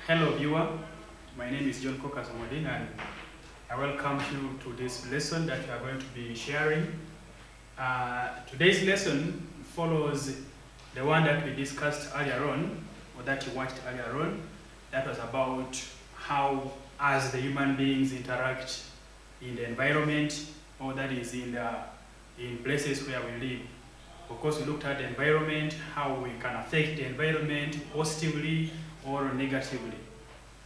Hello viewer, my name is John Kokas Omoding and I welcome you to this lesson that we are going to be sharing. Today's lesson follows the one that we discussed earlier on, or that you watched earlier on. That was about how as the human beings interact in the environment, or that is in places where we live. Of course, we looked at the environment, how we can affect the environment positively or negatively.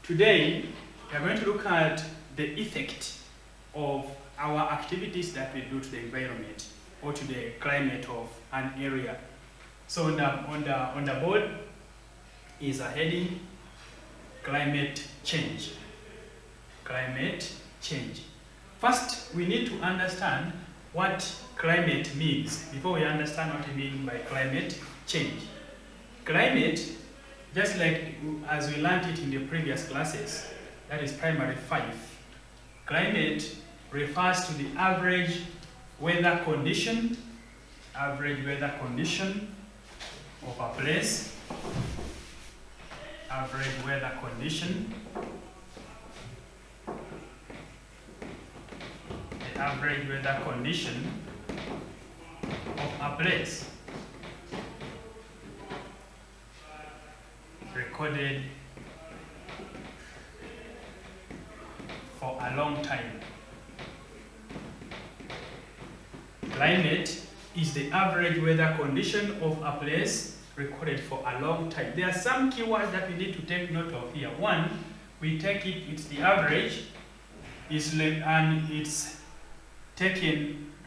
Today, we are going to look at the effect of our activities that we do to the environment or to the climate of an area. So on the board is a heading, climate change. Climate change. First, we need to understand what climate means before we understand what we mean by climate change. Climate, just like as we learned it in the previous classes, that is primary 5, climate refers to the average weather condition of a place, average weather condition, the average weather condition of a place recorded for a long time. Climate is the average weather condition of a place recorded for a long time. There are some keywords that we need to take note of here. One, we take it, it's the average, and it's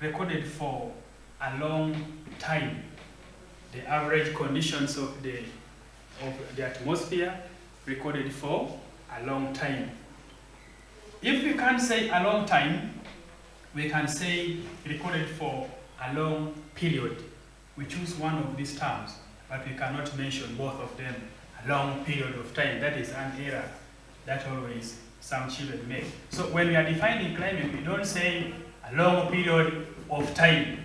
recorded for a long time. The average conditions of the atmosphere recorded for a long time. If we can't say a long time, we can say recorded for a long period. We choose one of these terms, but we cannot mention both of them. A long period of time, that is an error that always some children make. So when we are defining climate, we don't say a long period of time.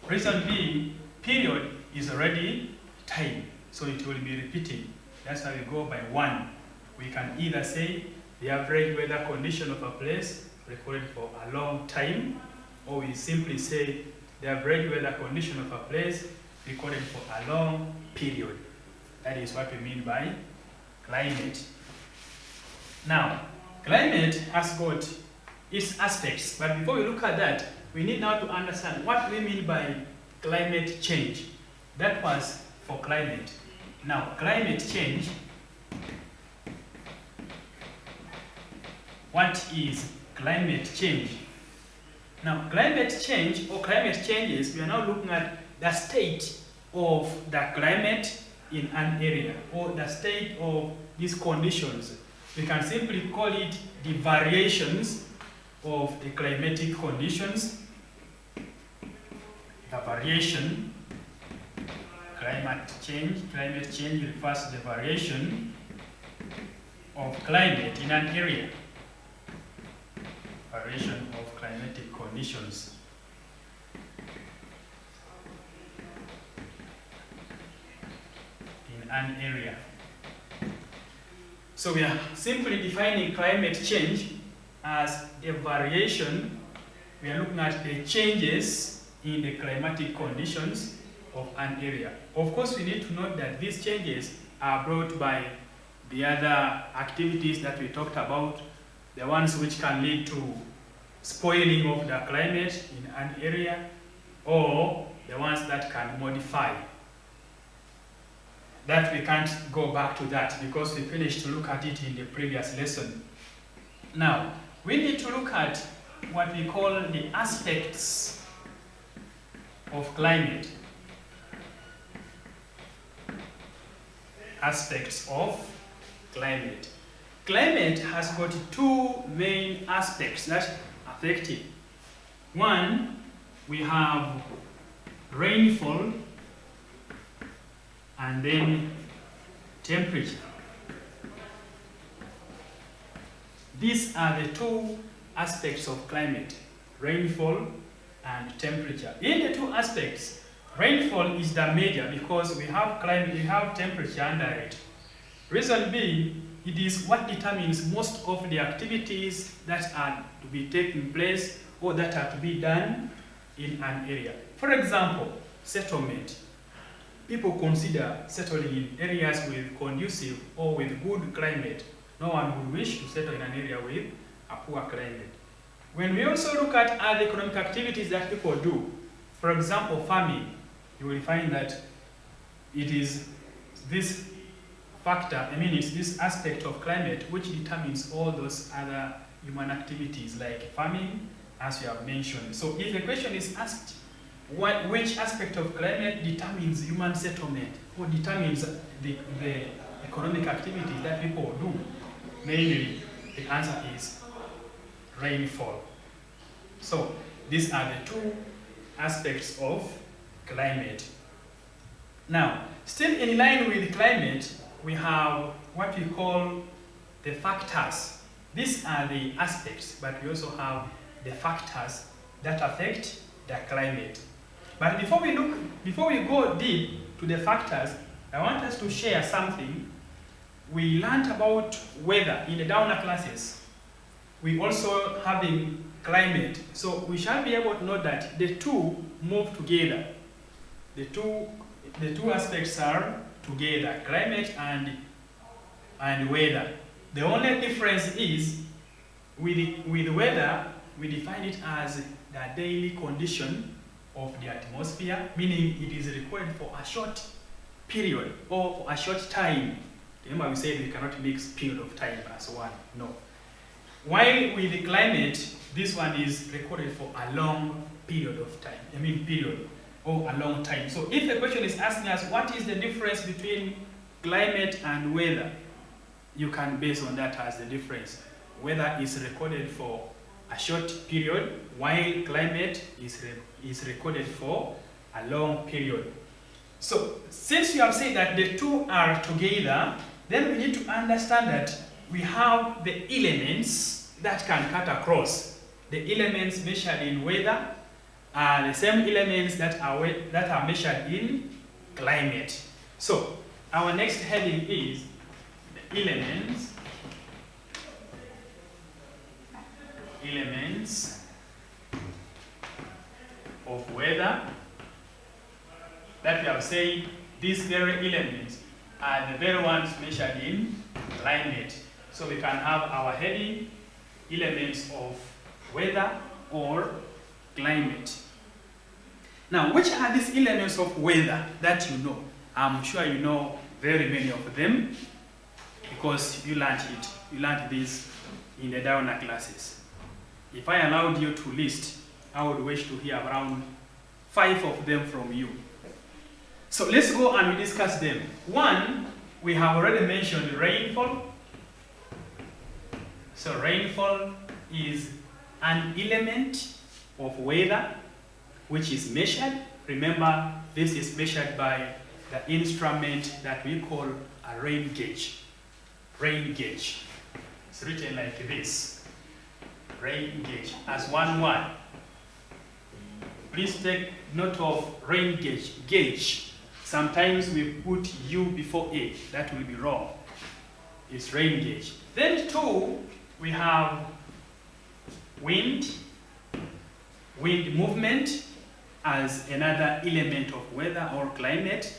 Reason being, period is already time, so it will be repeating. That's why we go by one. We can either say the average weather condition of a place recorded for a long time, or we simply say the average weather condition of a place recorded for a long period. That is what we mean by climate. Now, climate has got its aspects, but before we look at that, we need now to understand what we mean by climate change. That was for climate. Now, climate change, what is climate change? Now, climate change or climate changes, we are now looking at the state of the climate in an area, or the state of these conditions. We can simply call it the variations of the climatic conditions. The variation, climate change refers to the variation of climate in an area. Variation of climatic conditions. In an area. So we are simply defining climate change as a variation. We are looking at the changes in the climatic conditions of an area. Of course, we need to note that these changes are brought by the other activities that we talked about, the ones which can lead to spoiling of the climate in an area, or the ones that can modify. That we can't go back to that because we finished to look at it in the previous lesson. Now, we need to look at what we call the aspects of climate. Aspects of climate. Climate has got two main aspects that affect it. One, we have rainfall and then temperature. These are the two aspects of climate, rainfall and temperature. In the two aspects, rainfall is the major because we have climate, we have temperature under it. Reason being, it is what determines most of the activities that are to be taking place or that are to be done in an area. For example, settlement. People consider settling in areas with conducive or with good climate. No one would wish to settle in an area with a poor climate. When we also look at other economic activities that people do, for example, farming, you will find that it is this factor, it's this aspect of climate which determines all those other human activities like farming, as you have mentioned. So if the question is asked, which aspect of climate determines human settlement or determines the economic activities that people do, mainly the answer is rainfall. So these are the two aspects of climate. Now, still in line with climate, we have what we call the factors. These are the aspects, but we also have the factors that affect the climate. But before we go deep to the factors, I want us to share something. We learned about weather in the downer classes. We also have in climate. So we shall be able to know that the two move together. The two aspects are together, climate and weather. The only difference is with weather, we define it as the daily condition of the atmosphere, meaning it is recorded for a short period or for a short time. Remember we said we cannot mix period of time as one, no. While with the climate, this one is recorded for a long period of time, period or a long time. So if the question is asking us what is the difference between climate and weather, you can base on that as the difference. Weather is recorded for a short period, while climate is recorded for a long period. So since you have said that the two are together, then we need to understand that we have the elements that can cut across. The elements measured in weather are the same elements that are measured in climate. So our next heading is the elements of weather. That we have said these very elements are the very ones measured in climate. So we can have our heading, elements of weather or climate. Now, which are these elements of weather that you know? I'm sure you know very many of them because you learned it. You learned this in the downer classes. If I allowed you to list, I would wish to hear around 5 of them from you. So let's go and we discuss them. One, we have already mentioned rainfall. So rainfall is an element of weather which is measured. Remember, this is measured by the instrument that we call a rain gauge. Rain gauge. It's written like this. Rain gauge as one word. Please take note of rain gauge. Gauge. Sometimes we put U before A. That will be wrong. It's rain gauge. Then 2, we have wind. Wind movement as another element of weather or climate,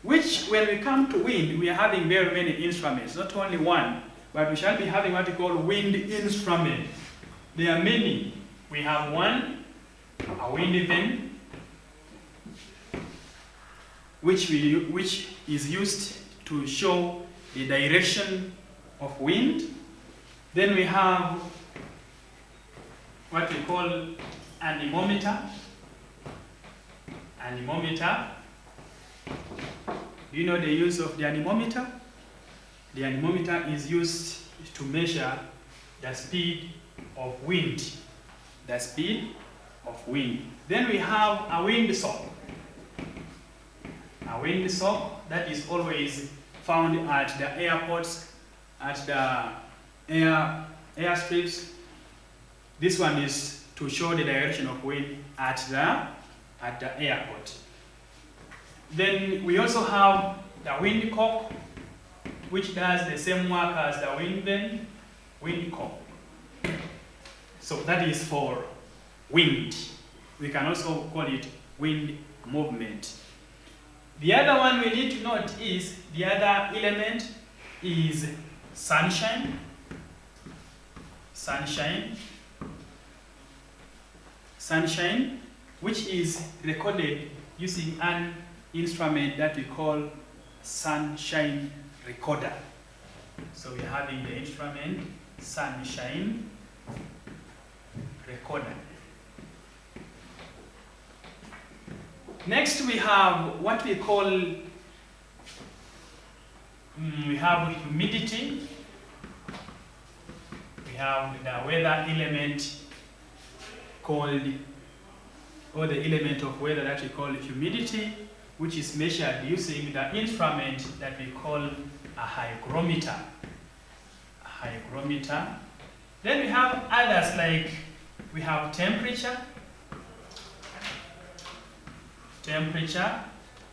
which when we come to wind, we are having very many instruments, not only one, but we shall be having what we call wind instrument. There are many. We have one, a wind vane, which is used to show the direction of wind. Then we have what we call anemometer. Anemometer. Do you know the use of the anemometer? The anemometer is used to measure the speed of wind. The speed of wind. Then we have a windsock. A windsock that is always found at the airports, at the airstrips. This one is to show the direction of wind at the airport. Then we also have the windcock. which does the same work as the wind vane, wind cone. So that is for wind. We can also call it wind movement. The other one we need to note is the other element is sunshine. Sunshine, which is recorded using an instrument that we call sunshine recorder. So we're having the instrument sunshine recorder. Next we have what we call, we have humidity. We have the weather element called, or the element of weather that we call humidity, which is measured using the instrument that we call a hygrometer. Then we have others like we have temperature.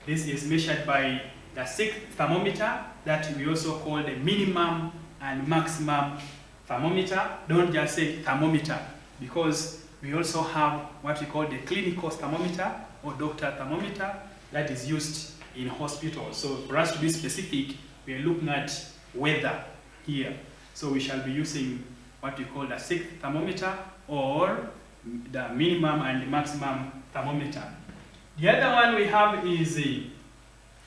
This is measured by the 6th thermometer that we also call the minimum and maximum thermometer. Don't just say thermometer, because we also have what we call the clinical thermometer or doctor thermometer that is used in hospitals. So for us to be specific, we are looking at weather here. So we shall be using what we call the 6th thermometer or the minimum and the maximum thermometer. The other one we have is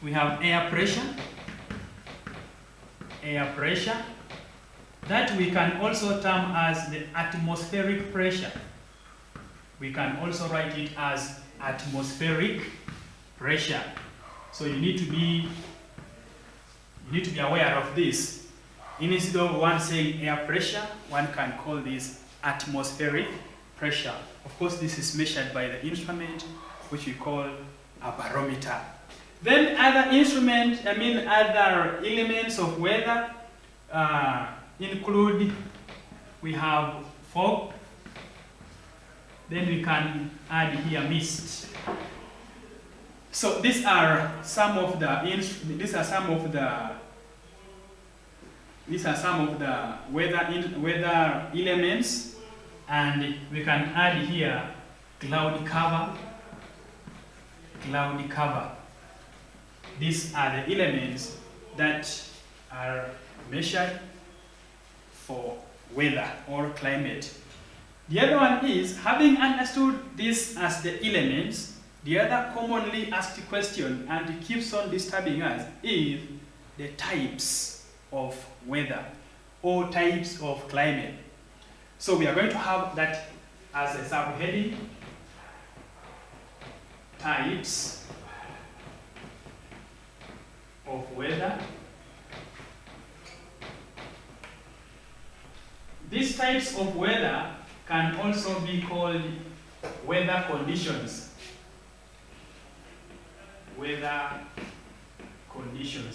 we have air pressure. That we can also term as the atmospheric pressure. We can also write it as atmospheric pressure. So you need to be aware of this. Instead of one saying air pressure, one can call this atmospheric pressure. Of course, this is measured by the instrument which we call a barometer. Then other other elements of weather include, we have fog. Then we can add here mist. So these are some of the weather elements, and we can add here cloud cover. These are the elements that are measured for weather or climate. The other one is, having understood this as the elements, the other commonly asked question, and it keeps on disturbing us, is the types of weather or types of climate. So we are going to have that as a subheading. Types of weather. These types of weather can also be called weather conditions.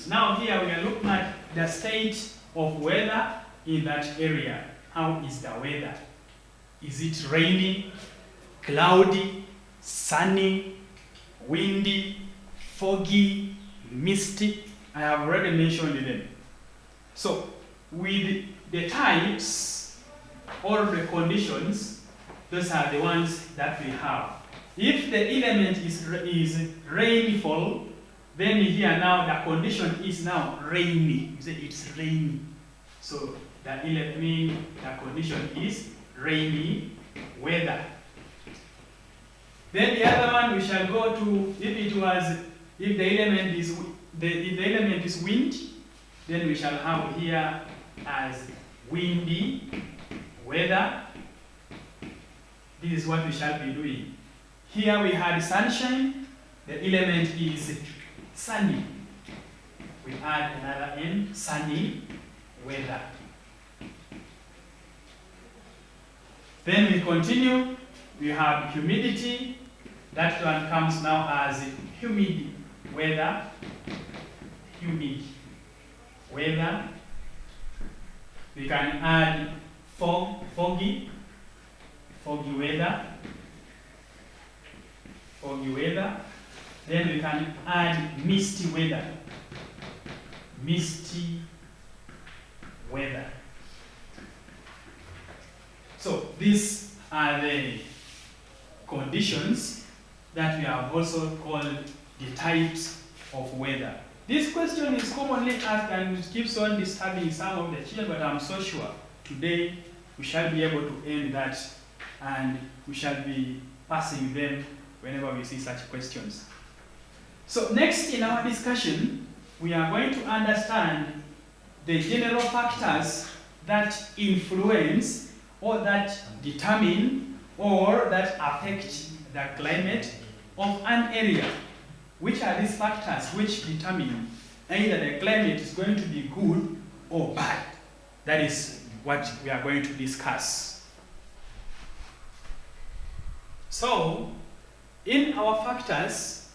Now here we are looking at the state of weather in that area. How is the weather? Is it rainy, cloudy, sunny, windy, foggy, misty? I have already mentioned them. So with the types or the conditions, those are the ones that we have. If the element is rainfall, then here now the condition is now rainy. You say it's rainy. So the condition is rainy weather. Then the other one we shall go to, if the element is wind, then we shall have here as windy weather. This is what we shall be doing. Here we had sunshine. The element is sunny. We add another N, sunny weather. Then we continue. We have humidity. That one comes now as humid weather. Humid weather. We can add foggy weather. Foggy weather. Then we can add misty weather. Misty weather. So these are the conditions that we have also called the types of weather. This question is commonly asked and it keeps on disturbing some of the children, but I'm so sure today we shall be able to end that and we shall be passing them whenever we see such questions. So next in our discussion, we are going to understand the general factors that influence or that determine or that affect the climate of an area. Which are these factors which determine either the climate is going to be good or bad? That is what we are going to discuss. So, in our factors,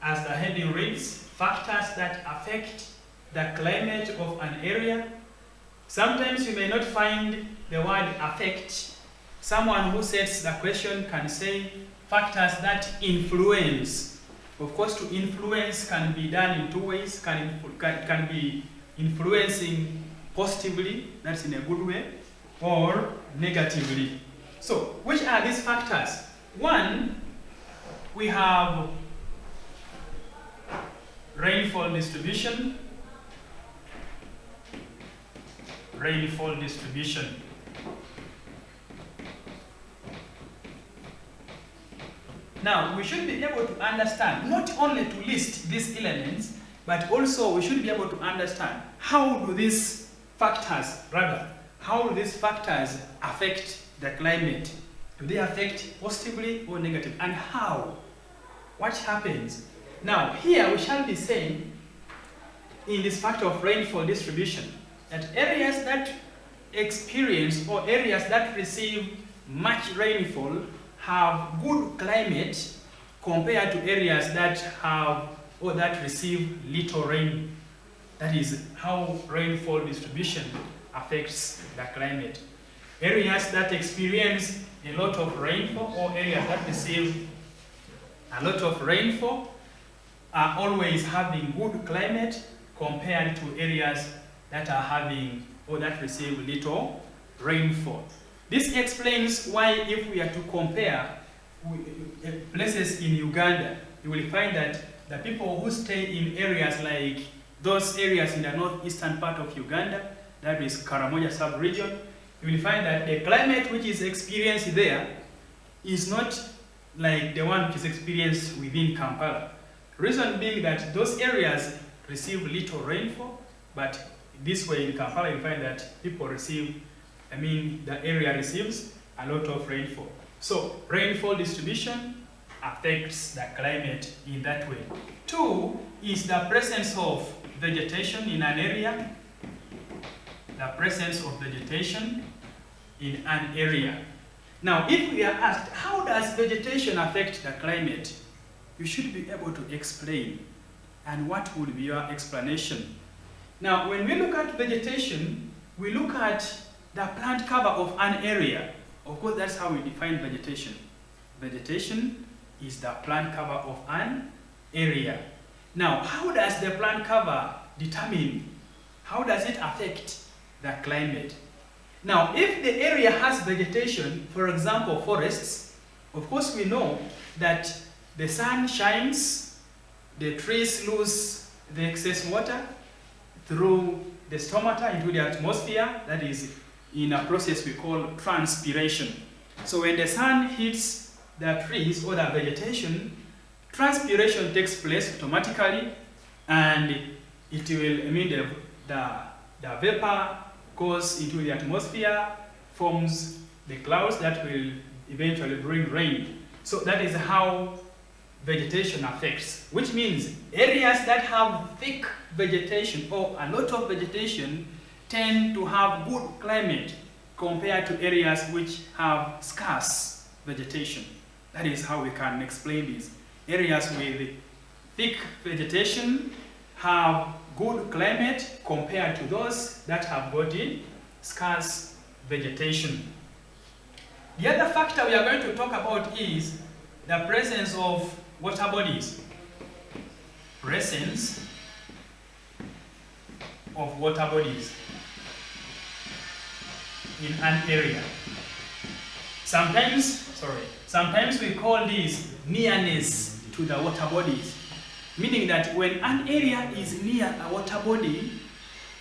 as the heading reads, factors that affect the climate of an area. Sometimes you may not find the word affect. Someone who sets the question can say factors that influence. Of course, to influence can be done in two ways. Can be influencing positively, that's in a good way, or negatively. So, which are these factors? One, we have rainfall distribution. Rainfall distribution. Now, we should be able to understand, not only to list these elements, but also we should be able to understand how do these factors affect the climate? Do they affect positively or negatively? And how? What happens? Now, here we shall be saying, in this factor of rainfall distribution, that areas that experience or areas that receive much rainfall have good climate compared to areas that have or that receive little rain. That is how rainfall distribution affects the climate. Areas that experience a lot of rainfall or areas that receive a lot of rainfall are always having good climate compared to areas that are having or that receive little rainfall. This explains why if we are to compare places in Uganda, you will find that the people who stay in areas like those areas in the northeastern part of Uganda, that is Karamoja sub-region, you will find that the climate which is experienced there is not like the one which is experienced within Kampala. Reason being that those areas receive little rainfall, but this way in Kampala you find that people receive, the area receives a lot of rainfall. So rainfall distribution affects the climate in that way. Two is the presence of vegetation in an area. The presence of vegetation in an area. Now, if we are asked, how does vegetation affect the climate? You should be able to explain. And what would be your explanation? Now, when we look at vegetation, we look at the plant cover of an area. Of course, that's how we define vegetation. Vegetation is the plant cover of an area. Now, how does the plant cover determine, how does it affect the climate? Now, if the area has vegetation, for example, forests, of course we know that the sun shines, the trees lose the excess water through the stomata into the atmosphere, that is in a process we call transpiration. So when the sun hits the trees or the vegetation, transpiration takes place automatically and it will, the vapor goes into the atmosphere, forms the clouds that will eventually bring rain. So that is how vegetation affects, which means areas that have thick vegetation or a lot of vegetation tend to have good climate compared to areas which have scarce vegetation. That is how we can explain this. Areas with thick vegetation have good climate compared to those that have got scarce vegetation. The other factor we are going to talk about is the presence of water bodies. Presence of water bodies. in an area. Sometimes we call this nearness to the water bodies, meaning that when an area is near a water body,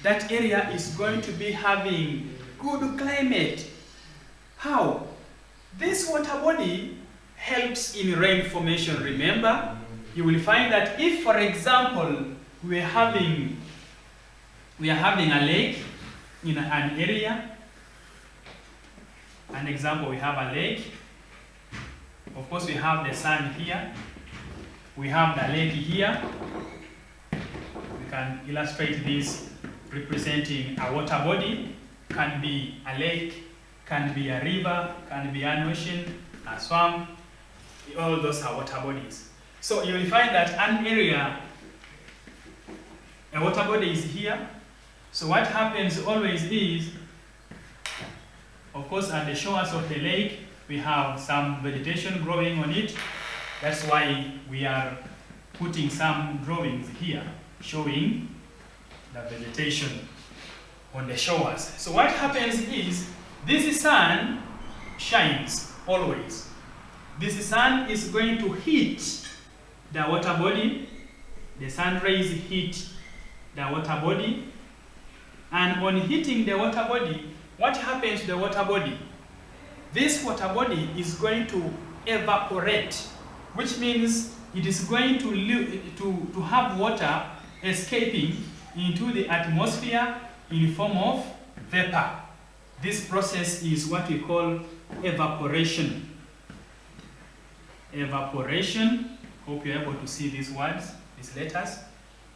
that area is going to be having good climate. How? This water body helps in rain formation. Remember, you will find that if, for example, we are having a lake in an area. An example, we have a lake. Of course, we have the sun here. We have the lake here. We can illustrate this representing a water body. Can be a lake, can be a river, can be an ocean, a swamp. All those are water bodies. So you will find that an area, a water body is here. So what happens always is, of course, at the shores of the lake, we have some vegetation growing on it. That's why we are putting some drawings here showing the vegetation on the shores. So what happens is, this sun shines always. This sun is going to hit the water body. The sun rays hit the water body. And on hitting the water body, what happens to the water body? This water body is going to evaporate, which means it is going to have water escaping into the atmosphere in form of vapor. This process is what we call evaporation. Evaporation, hope you're able to see these words, these letters.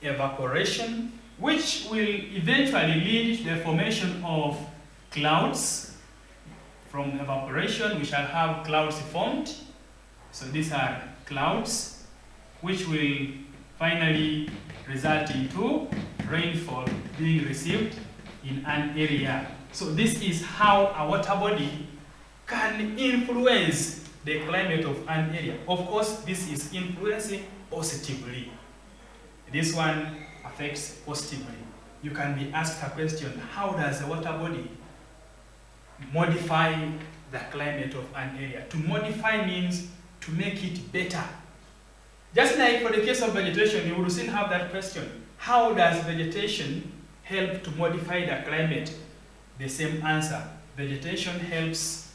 Evaporation, which will eventually lead to the formation of clouds. From evaporation, we shall have clouds formed. So these are clouds, which will finally result into rainfall being received in an area. So this is how a water body can influence the climate of an area. Of course, this is influencing positively. This one affects positively. You can be asked a question, how does a water body modify the climate of an area? To modify means to make it better. Just like for the case of vegetation, you will still have that question. How does vegetation help to modify the climate? The same answer. Vegetation helps,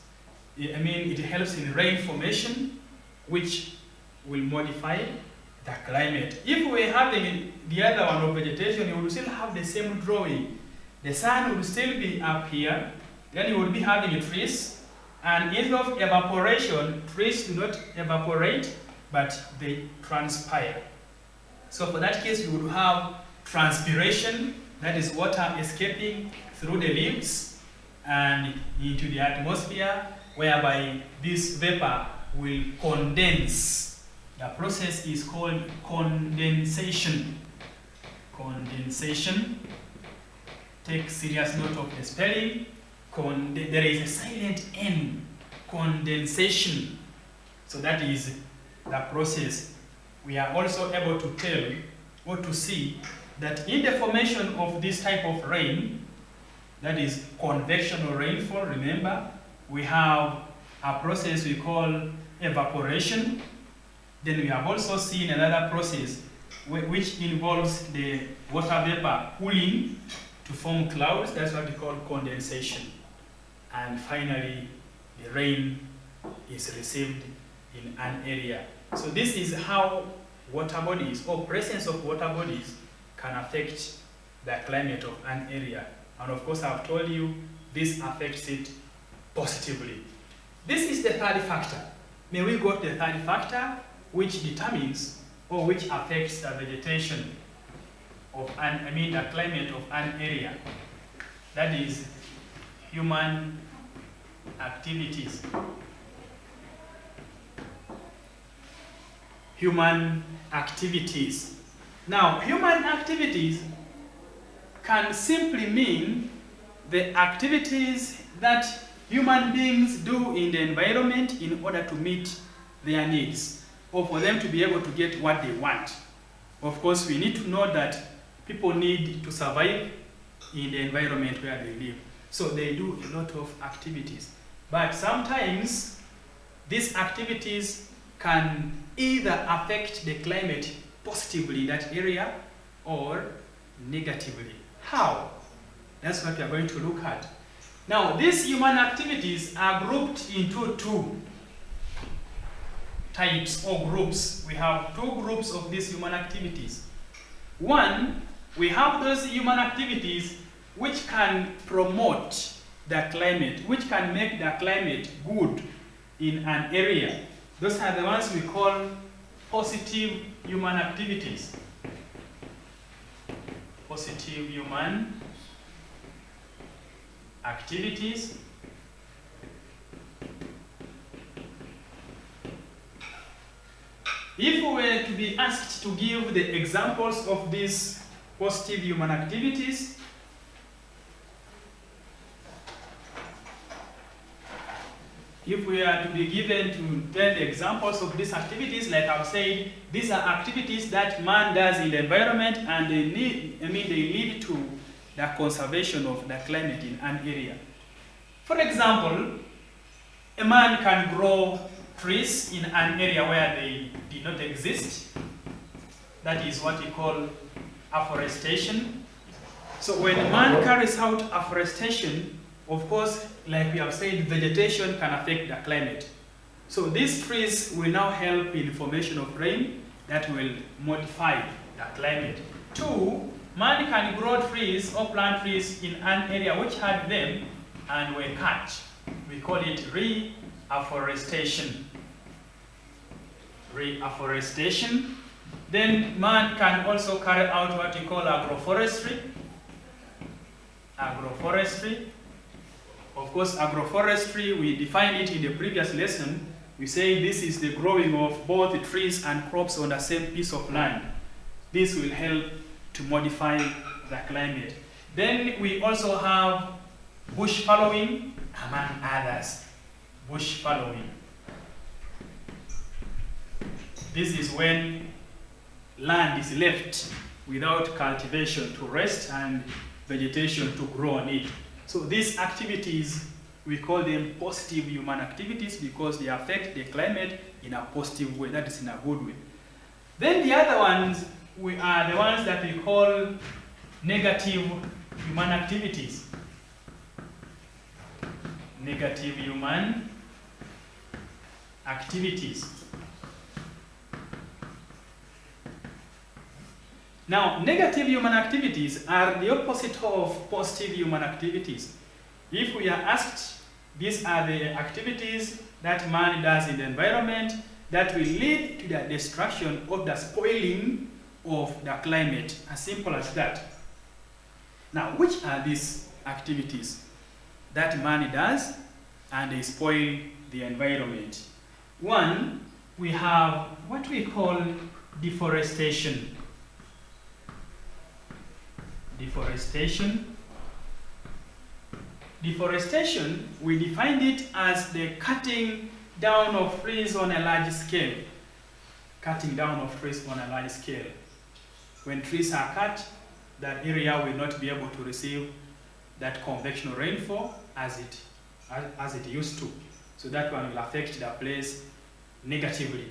it helps in rain formation, which will modify the climate. If we're having the other one of vegetation, you will still have the same drawing. The sun will still be up here, then you will be having trees, and instead of evaporation, trees do not evaporate, but they transpire. So for that case, you would have transpiration, that is water escaping through the leaves and into the atmosphere, whereby this vapor will condense. The process is called condensation. Condensation. Take serious note of the spelling. There is a silent N. Condensation. So that is the process. We are also able to tell or to see that in the formation of this type of rain, that is convectional rainfall, remember, we have a process we call evaporation. Then we have also seen another process which involves the water vapor cooling to form clouds. That's what we call condensation. And finally, the rain is received in an area. So this is how water bodies or presence of water bodies can affect the climate of an area. And of course, I've told you this affects it positively. This is the third factor. May we go to the third factor, which determines or which affects the vegetation of the climate of an area. That is human activities. Human activities. Now, human activities can simply mean the activities that human beings do in the environment in order to meet their needs, or for them to be able to get what they want. Of course, we need to know that people need to survive in the environment where they live. So they do a lot of activities. But sometimes these activities can either affect the climate positively in that area or negatively. How? That's what we are going to look at. Now, these human activities are grouped into two types or groups. We have two groups of these human activities. One, we have those human activities which can promote the climate, which can make the climate good in an area. Those are the ones we call positive human activities. Positive human activities. If we were to be asked to give the examples of these positive human activities, if we are to be given to tell the examples of these activities, like I've said, these are activities that man does in the environment, and they lead to the conservation of the climate in an area. For example, a man can grow trees in an area where they did not exist. That is what we call afforestation. So when a man carries out afforestation, of course, like we have said, vegetation can affect the climate. So these trees will now help in the formation of rain that will modify the climate. Two, man can grow trees or plant trees in an area which had them and were cut. We call it reforestation. Reforestation. Then man can also carry out what we call agroforestry. Agroforestry. Of course, agroforestry, we defined it in the previous lesson. We say this is the growing of both trees and crops on the same piece of land. This will help to modify the climate. Then we also have bush fallowing, among others. Bush fallowing. This is when land is left without cultivation to rest and vegetation to grow on it. So these activities, we call them positive human activities because they affect the climate in a positive way, that is in a good way. Then the other ones are the ones that we call negative human activities. Negative human activities. Now, negative human activities are the opposite of positive human activities. If we are asked, these are the activities that man does in the environment that will lead to the destruction or the spoiling of the climate. As simple as that. Now, which are these activities that man does and they spoil the environment? One, we have what we call deforestation. Deforestation. Deforestation, we defined it as the cutting down of trees on a large scale. Cutting down of trees on a large scale. When trees are cut, that area will not be able to receive that convectional rainfall as it used to. So that one will affect the place negatively.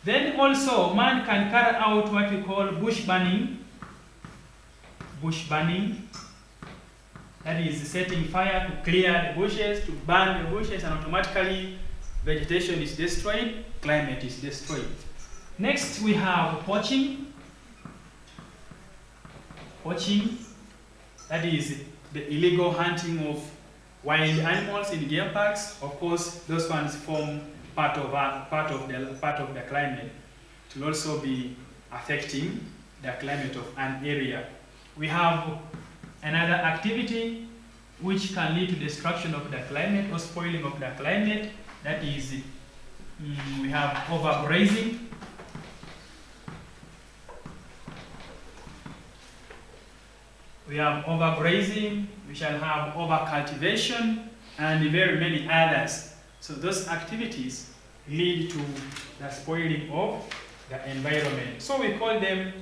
Then also, man can carry out what we call bush burning. Bush burning, that is setting fire to clear the bushes, to burn the bushes, and automatically vegetation is destroyed, climate is destroyed. Next we have poaching. Poaching, that is the illegal hunting of wild animals in game parks. Of course, those ones form part of the climate. It will also be affecting the climate of an area. We have another activity which can lead to destruction of the climate or spoiling of the climate. That is, we have overgrazing. We have overgrazing, we shall have overcultivation, and very many others. So those activities lead to the spoiling of the environment. So we call them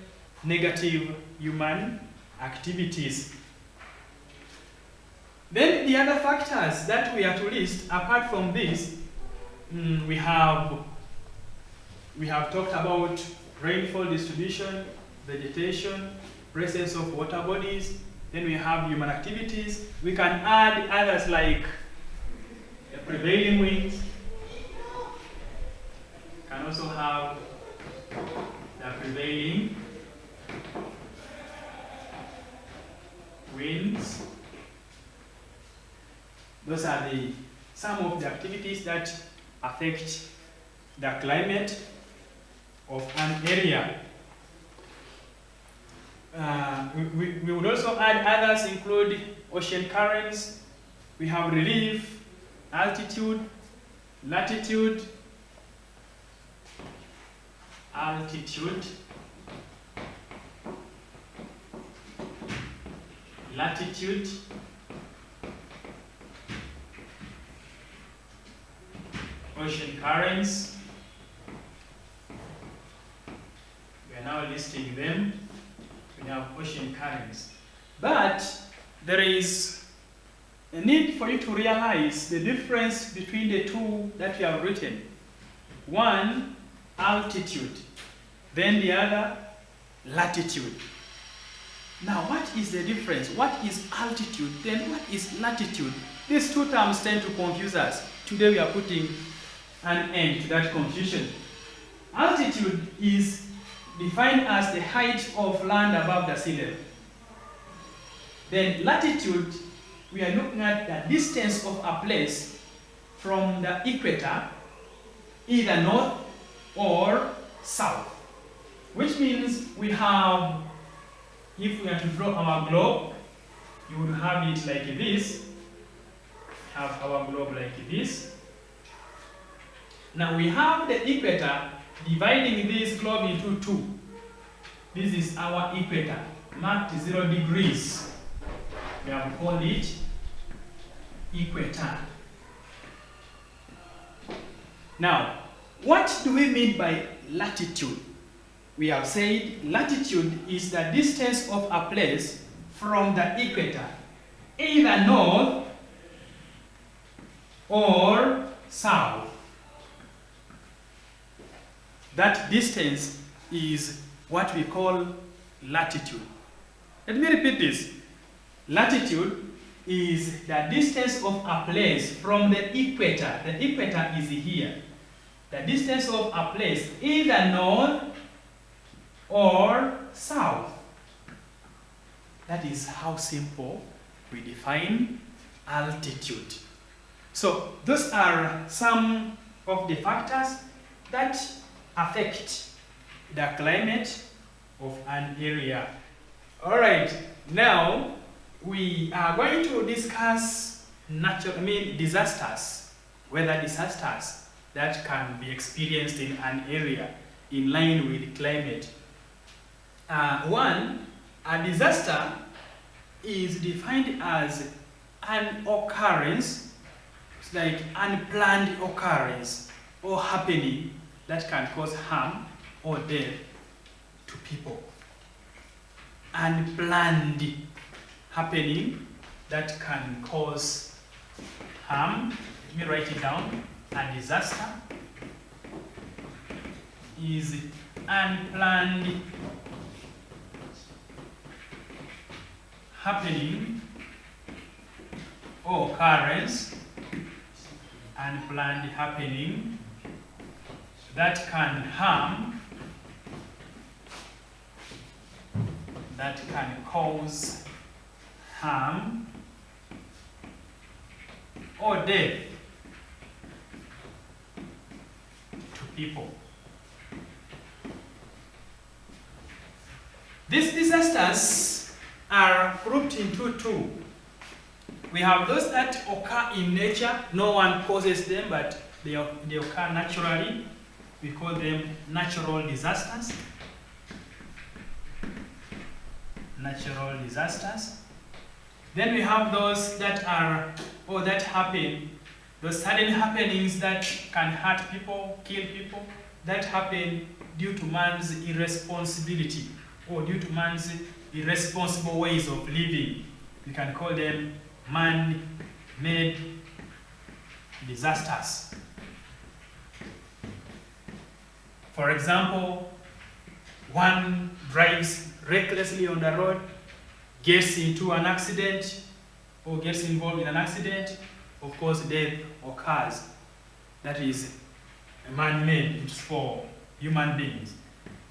negative human activities. Then the other factors that we are to list, apart from this, we have talked about rainfall distribution, vegetation, presence of water bodies. Then we have human activities. We can add others like the prevailing winds. Can also have the prevailing winds. Those are some of the activities that affect the climate of an area. We would also add others, include ocean currents. We have relief, altitude, latitude, latitude, ocean currents. We are now listing them. We have ocean currents. But there is a need for you to realize the difference between the two that we have written. One, altitude, then the other, latitude. Now, what is the difference? What is altitude? Then what is latitude? These two terms tend to confuse us. Today we are putting an end to that confusion. Altitude is defined as the height of land above the sea level. Then latitude, we are looking at the distance of a place from the equator, either north or south. Which means we have, if we are to draw our globe, you would have it like this. Have our globe like this. Now we have the equator dividing this globe into two. This is our equator, marked 0 degrees. We have called it equator. Now, what do we mean by latitude? We have said latitude is the distance of a place from the equator, either north or south. That distance is what we call latitude. Let me repeat this. Latitude is the distance of a place from the equator. The equator is here. The distance of a place, either north or south. That is how simple we define altitude. So those are some of the factors that affect the climate of an area. All right, now we are going to discuss disasters, weather disasters that can be experienced in an area in line with climate. One, a disaster is defined as an occurrence, it's like unplanned occurrence or happening that can cause harm or death to people. Unplanned happening that can cause harm. Let me write it down. A disaster is unplanned happening or occurrence, unplanned happening that can harm, that can cause harm or death to people. These disasters are grouped into two. We have those that occur in nature, no one causes them, but they occur naturally. We call them natural disasters. Natural disasters. Then we have those that are, or that happen, those sudden happenings that can hurt people, kill people, that happen due to man's irresponsibility or due to man's irresponsible ways of living. We can call them man-made disasters. For example, one drives recklessly on the road, gets into an accident, or gets involved in an accident, of course death occurs. That is man-made, it's for human beings.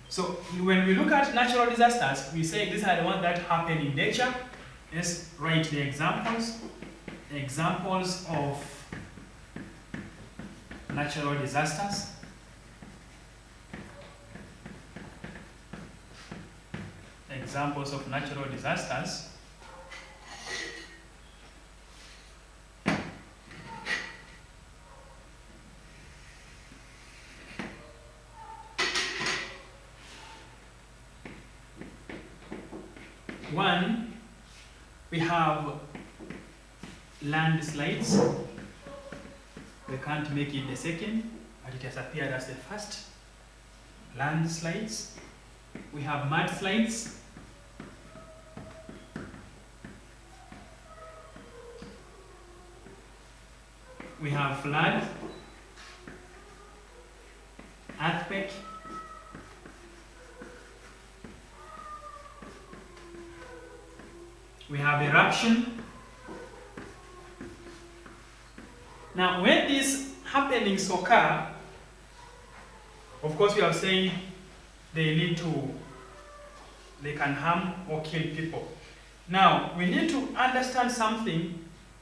So when we look at natural disasters, we say these are the ones that happen in nature. Let's write the examples. Examples of natural disasters. Examples of natural disasters. One, we have landslides. We can't make it the second, but it has appeared as the first. Landslides. We have mudslides. We have flood, earthquake, we have eruption. Now, when these happenings occur, of course, we are saying they can harm or kill people. Now, we need to understand something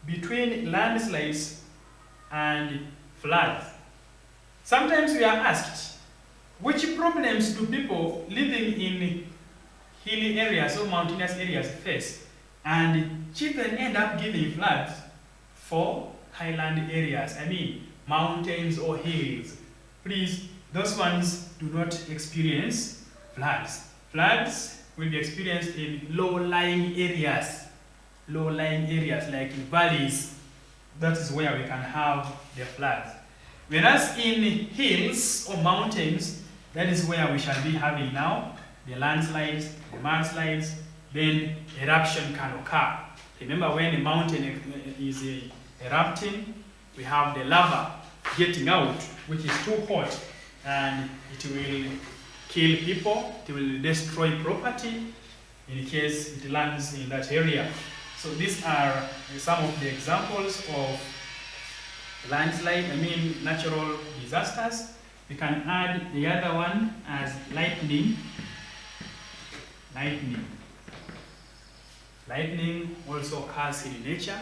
between landslides and floods. Sometimes we are asked, which problems do people living in hilly areas or mountainous areas face? And children end up giving floods for highland areas, mountains or hills. Please, those ones do not experience floods. Floods will be experienced in low-lying areas like in valleys. That is where we can have the floods. Whereas in hills or mountains, that is where we shall be having now the landslides, the mudslides, then eruption can occur. Remember, when a mountain is erupting, we have the lava getting out, which is too hot, and it will kill people, it will destroy property in case it lands in that area. So these are some of the examples of natural disasters. We can add the other one as lightning. Lightning also occurs in nature,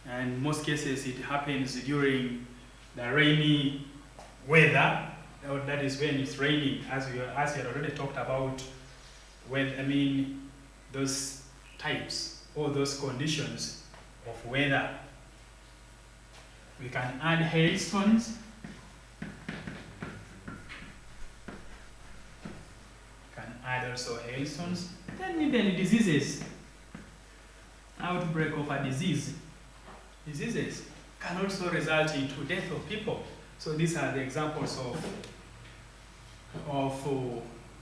and in most cases it happens during the rainy weather. That is when it's raining, as we had already talked about, those types or those conditions of weather. We can add hailstones. Then even diseases. Outbreak of a disease. Diseases can also result into death of people. So these are the examples of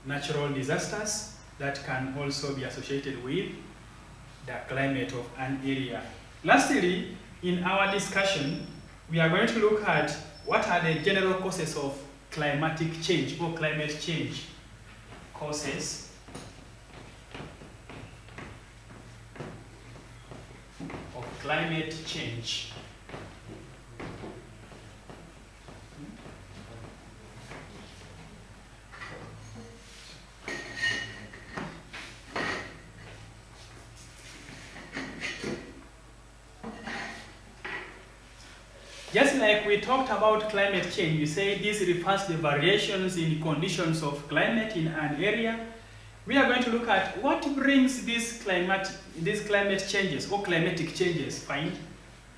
natural disasters that can also be associated with the climate of an area. Lastly, in our discussion, we are going to look at what are the general causes of climatic change or climate change. Causes of climate change. Just like we talked about climate change, we say this refers to variations in conditions of climate in an area. We are going to look at what brings these climate changes or climatic changes,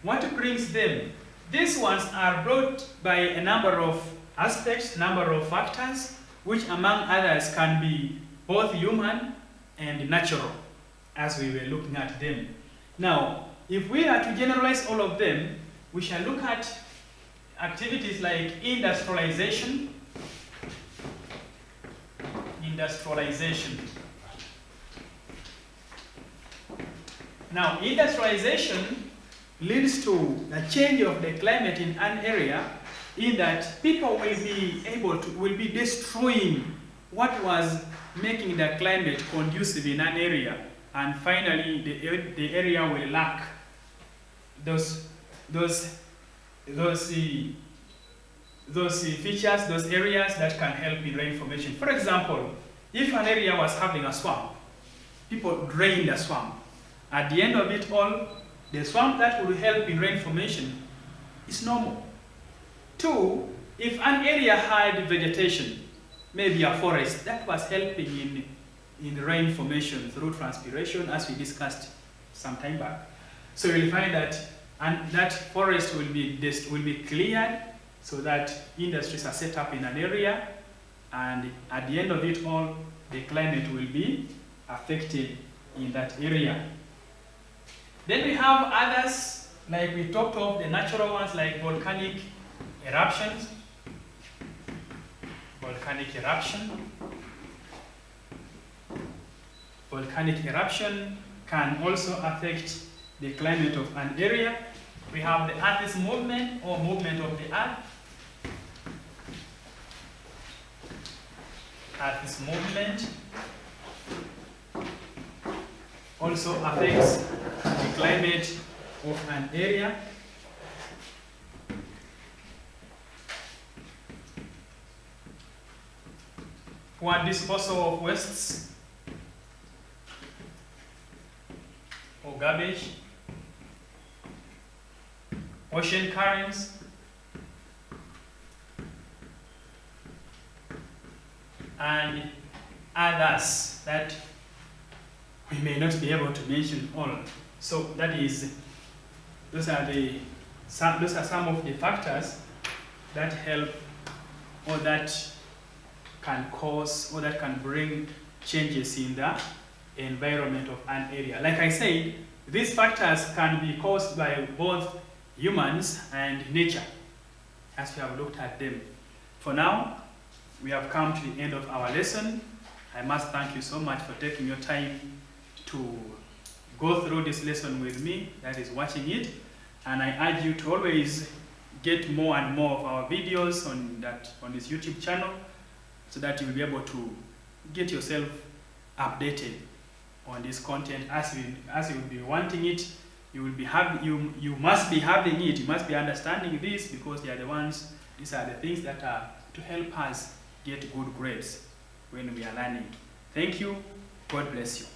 what brings them. These ones are brought by a number of aspects, number of factors, which among others can be both human and natural, as we were looking at them. Now, if we are to generalize all of them, we shall look at activities like industrialization. Now, industrialization leads to a change of the climate in an area, in that people will be destroying what was making the climate conducive in an area, and finally the area will lack those features, those areas that can help in rain formation. For example, if an area was having a swamp, people drain the swamp. At the end of it all, the swamp that would help in rain formation is normal. Two, if an area had vegetation, maybe a forest, that was helping in rain formation through transpiration, as we discussed some time back. So you'll find that that forest will be cleared, so that industries are set up in an area, and at the end of it all, the climate will be affected in that area. Then we have others, like we talked of, the natural ones like volcanic eruptions. Volcanic eruption can also affect the climate of an area. We have the Earth's movement, or movement of the Earth. Earth's movement also affects the climate of an area. Poor disposal of wastes or garbage, ocean currents, and others that we may not be able to mention all. So those are some of the factors that help, or that can cause, or that can bring changes in the environment of an area. Like I said, these factors can be caused by both humans and nature, as we have looked at them. For now, we have come to the end of our lesson. I must thank you so much for taking your time to go through this lesson with me, that is watching it. And I urge you to always get more and more of our videos on this YouTube channel, so that you will be able to get yourself updated on this content as you will be wanting it. You must be having it. You must be understanding this, because they are the ones. These are the things that are to help us get good grades when we are learning. Thank you. God bless you.